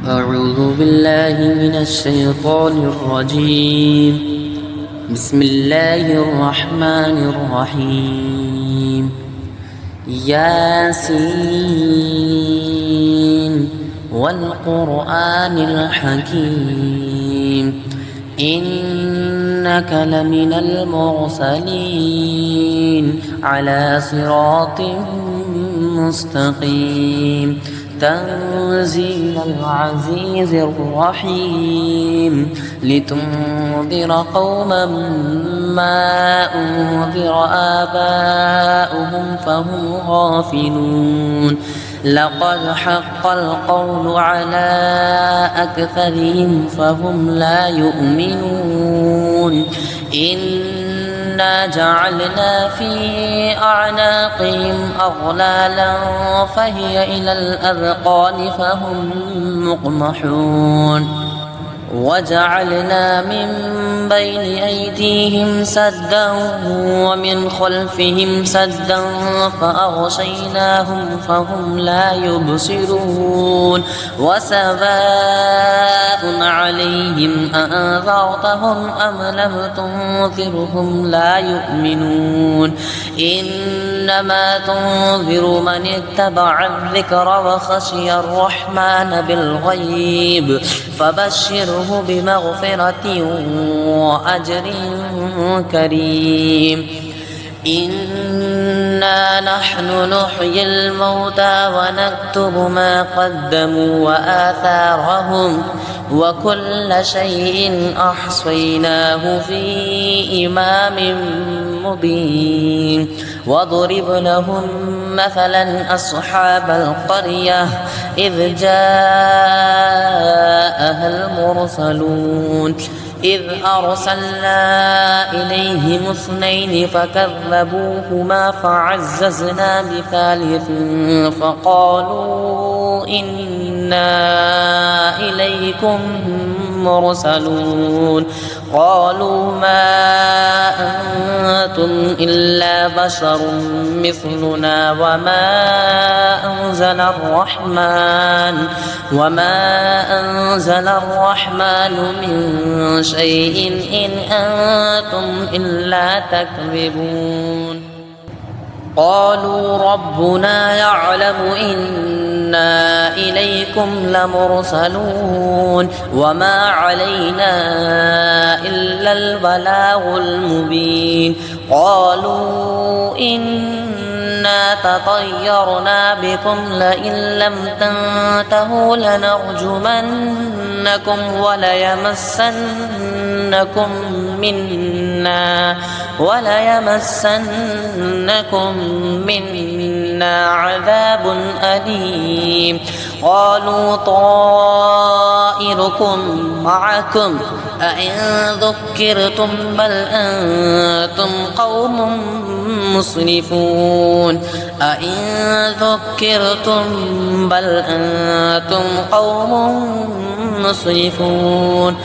أعوذ بالله من الشيطان الرجيم. بسم الله الرحمن الرحيم. ياسين والقرآن الحكيم إنك لمن المرسلين على صراط مستقيم تنزيل العزيز الرحيم لتنذر قوما ما أنذر آباؤهم فهم غافلون لقد حق القول على أكثرهم فهم لا يؤمنون إنا جعلنا في أعناقهم أغلالا فهي إلى الأذقان فهم مقمحون وجعلنا من بين أيديهم سدا ومن خلفهم سدا فأغشيناهم فهم لا يبصرون وسواء عليهم أأنذرتهم أم لم تنذرهم لا يؤمنون إنما تنذر من اتبع الذكر وخشي الرحمن بالغيب فبشره بمغفرة وأجر كريم إنا نحن نحيي الموتى ونكتب ما قدموا وآثارهم وكل شيء أحصيناه في إمام مبين واضرب لهم مثلا أصحاب القرية إذ جاءها المرسلون إذ أرسلنا إليهم اثنين فكذبوهما فعززنا بثالث فقالوا إنا إليكم مرسلون قالوا ما أنتم إلا بشر مثلنا وما أنزل الرحمن من شيء إن أنتم إلا تكذبون قالوا ربنا يعلم إنا إليكم لمرسلون وما علينا إلا البلاغ المبين قالوا إنا تطيرنا بكم لئن لم تنتهوا لنرجمنكم وليمسنكم منا عذاب أليم قالوا طائركم معكم أئن ذكرتم بل أنتم قوم مسرفون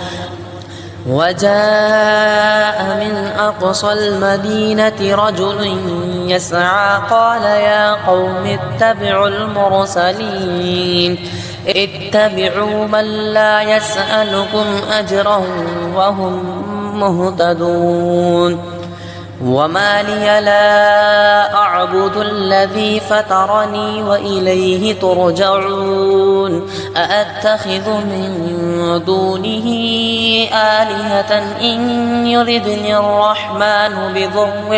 وجاء من أقصى المدينة رجل يسعى قال يا قوم اتبعوا المرسلين اتبعوا من لا يسألكم أجرا وهم مهتدون وما لي لا أعبد الذي فطرني وإليه ترجعون أأتخذ من دونه آلهة إن يردني الرحمن بضر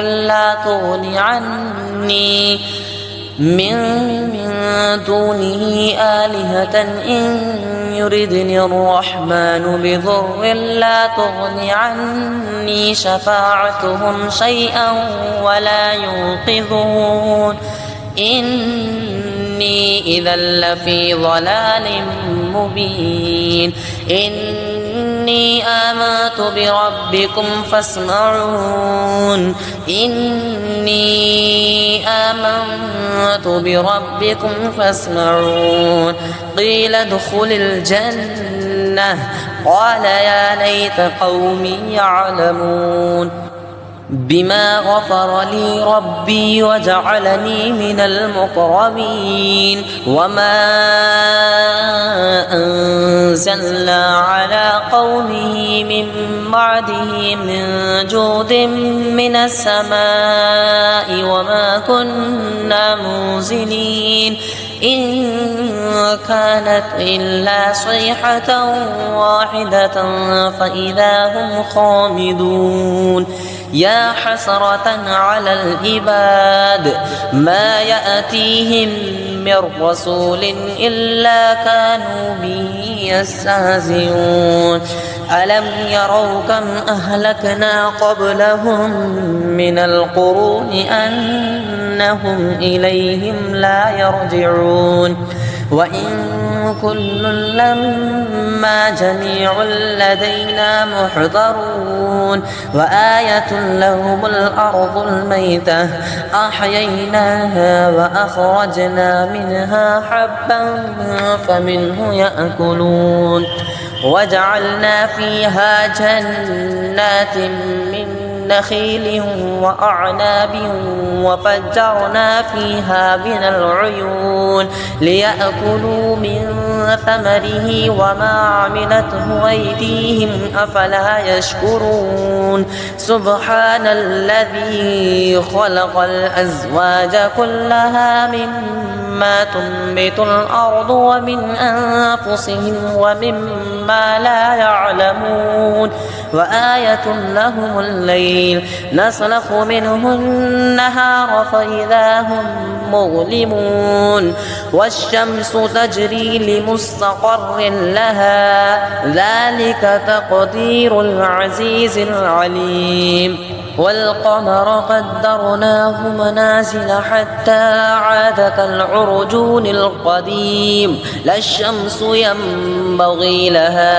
لا تغن عني شفاعتهم شيئا ولا ينقذون إني إذا لفي ضلال مبين إني آمنت بربكم فاسمعون قيل ادخل الجنة قال يا ليت قومي يعلمون بما غفر لي ربي وجعلني من المكرمين وما أنزلنا على قومه من بعده من جود من السماء وما كنا منزلين إن كانت إلا صيحة واحدة فإذا هم خامدون يا حسرة على العباد ما يأتيهم من رسول إلا كانوا به يستهزئون ألم يروا كم أهلكنا قبلهم من القرون أنهم إليهم لا يرجعون وإن كل لما جميع لدينا محضرون وآية لهم الأرض الميتة أحييناها وأخرجنا منها حبا فمنه يأكلون وجعلنا فيها جنات من نخيل وأعناب وفجرنا فيها من العيون ليأكلوا من ثمره وما عملته أيديهم أفلا يشكرون سبحان الذي خلق الأزواج كلها مما تنبت الأرض ومن أنفسهم ومما لا يعلمون وآية لهم الليل نسلخ منه النهار فإذا هم مظلمون والشمس تجري لمستقر لها ذلك تقدير العزيز العليم والقمر قدرناه منازل حتى عاد كالعرجون القديم لا الشمس ينبغي لها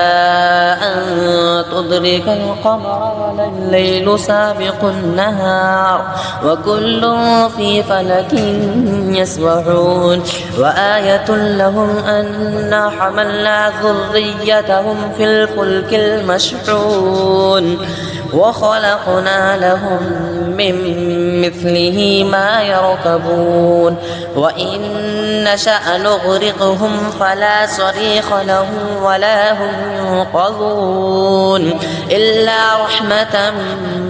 أن تدرك القمر ولا الليل سابق النهار وكل في فلك يسبحون وآية لهم أنا حملنا ذريتهم في الفلك المشحون وخلقنا لهم من مثله ما يركبون وإن نشأ نغرقهم فلا صريخ لهم ولا هم ينقذون إلا رحمة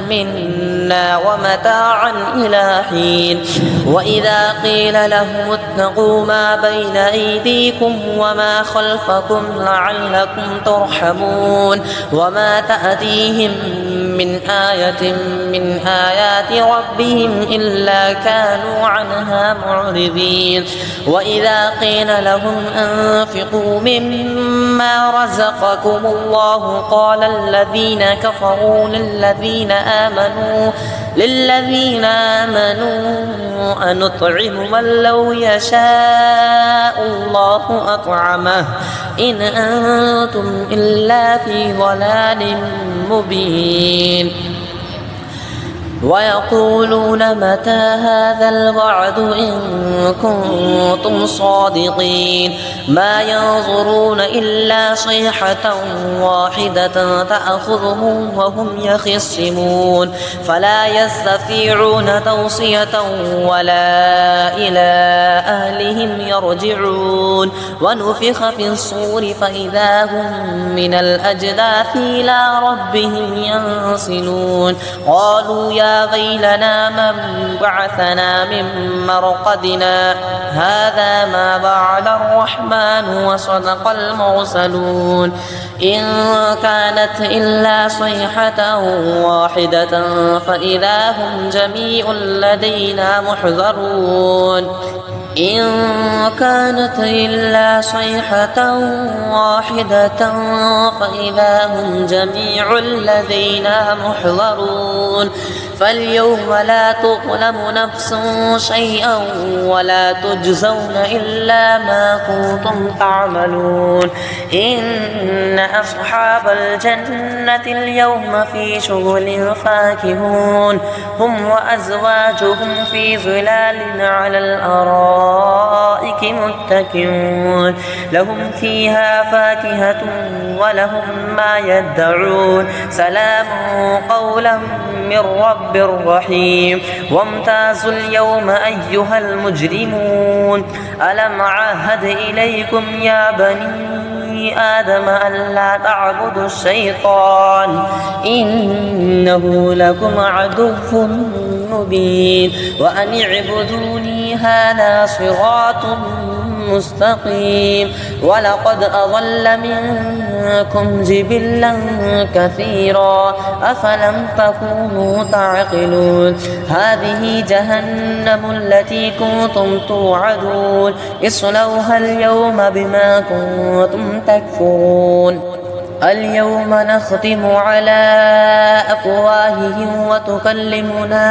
منا ومتاعا إلى حين وإذا قيل لهم اتقوا ما بين أيديكم وما خلفكم لعلكم ترحمون وما تأتيهم من آية من آيات ربهم إلا كانوا عنها معرضين وإذا قيل لهم أنفقوا مما رزقكم الله قال الذين كفروا للذين آمنوا أنطعم من لو يشاء الله أطعمه إن أنتم إلا في ضلال مبين ويقولون متى هذا الوعد إن كنتم صادقين ما ينظرون إلا صيحة واحدة تأخذهم وهم يخصمون فلا يستطيعون توصية ولا إلى أهلهم يرجعون ونفخ في الصور فإذا هم من الأجداث إلى ربهم ينسلون قالوا يا ويلنا من بعثنا من مرقدنا هذا ما وعد الرحمن وصدق المرسلون إن كانت إلا صيحة واحدة فإذا هم جميع لدينا محضرون إن كانت إلا صيحة واحدة فإذا هم جميع لدينا محضرون فاليوم لا تظلم نفس شيئا ولا تجزون إلا ما كنتم تعملون إن أصحاب الجنة اليوم في شغل فاكهون هم وأزواجهم في ظلال على الأرائك متكئون لهم فيها فاكهة ولهم ما يدعون سلام قولا من رب رحيم وامتازوا اليوم أيها المجرمون ألم عاهد إليكم يا بني بني آدم ألا تعبدوا الشيطان إنه لكم عدو مبين وأن اعبدوني هذا صراط مستقيم ولقد أضل منكم جبلا كثيرا أفلم تكونوا تعقلون هذه جهنم التي كنتم توعدون اصلوها اليوم بما كنتم تكفرون اليوم نختم على أفواههم وتكلمنا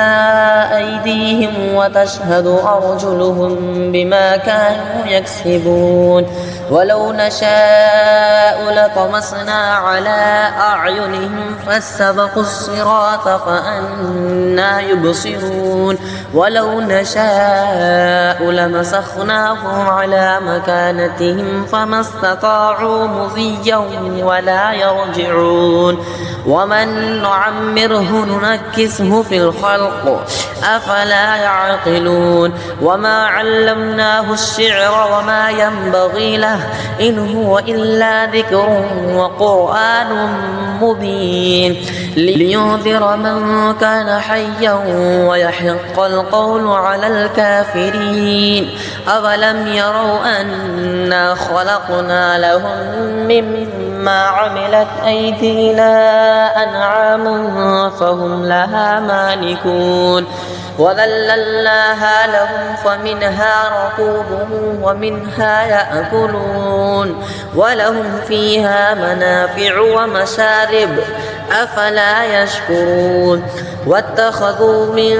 أيديهم وتشهد أرجلهم بما كانوا يكسبون ولو نشاء لطمسنا على أعينهم فاستبقوا الصراط فأنى يبصرون ولو نشاء لمسخناهم على مكانتهم فما استطاعوا مضيا ولا يرجعون ومن نعمره ننكسه في الخلق أفلا يعقلون وما علمناه الشعر وما ينبغي له إن هو إلا ذكر وقرآن مبين لينذر من كان حيا ويحق القول على الكافرين أولم يروا أنا خلقنا لهم مما عملت أيدينا أنعاما فهم لها مالكون وذللناها لهم فمنها ركوبهم ومنها يأكلون ولهم فيها منافع ومشارب أفلا يشكرون واتخذوا من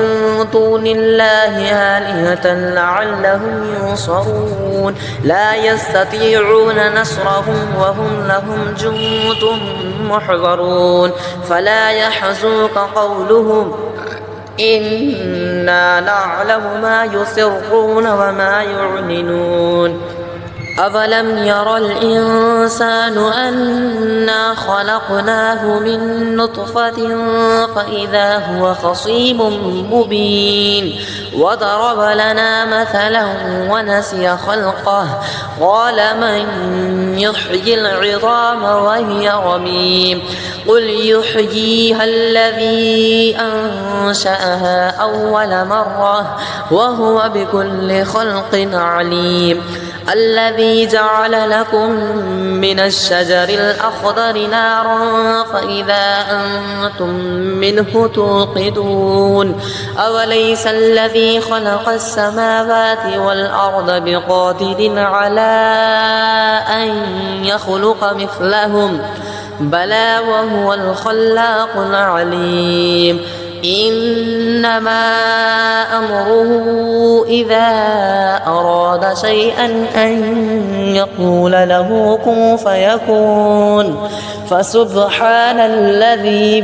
دون الله آلهة لعلهم ينصرون لا يستطيعون نصرهم وهم لهم جند محضرون فلا يحزنك قولهم إنا نعلم ما يسرون وما يعلنون أفلم ير الإنسان أنا خلقناه من نطفة فإذا هو خصيم مبين وضرب لنا مثلا ونسي خلقه قال من يحيي العظام وهي رميم قل يحييها الذي أنشأها أول مرة وهو بكل خلق عليم الذي جعل لكم من الشجر الأخضر نارا فإذا أنتم منه توقدون أوليس الذي خلق السماوات والأرض بقادر على أن يخلق مثلهم بلى وهو الخلاق العليم إنما أمره إذا أراد شيئا أن يقول له كن فيكون فسبحان الذي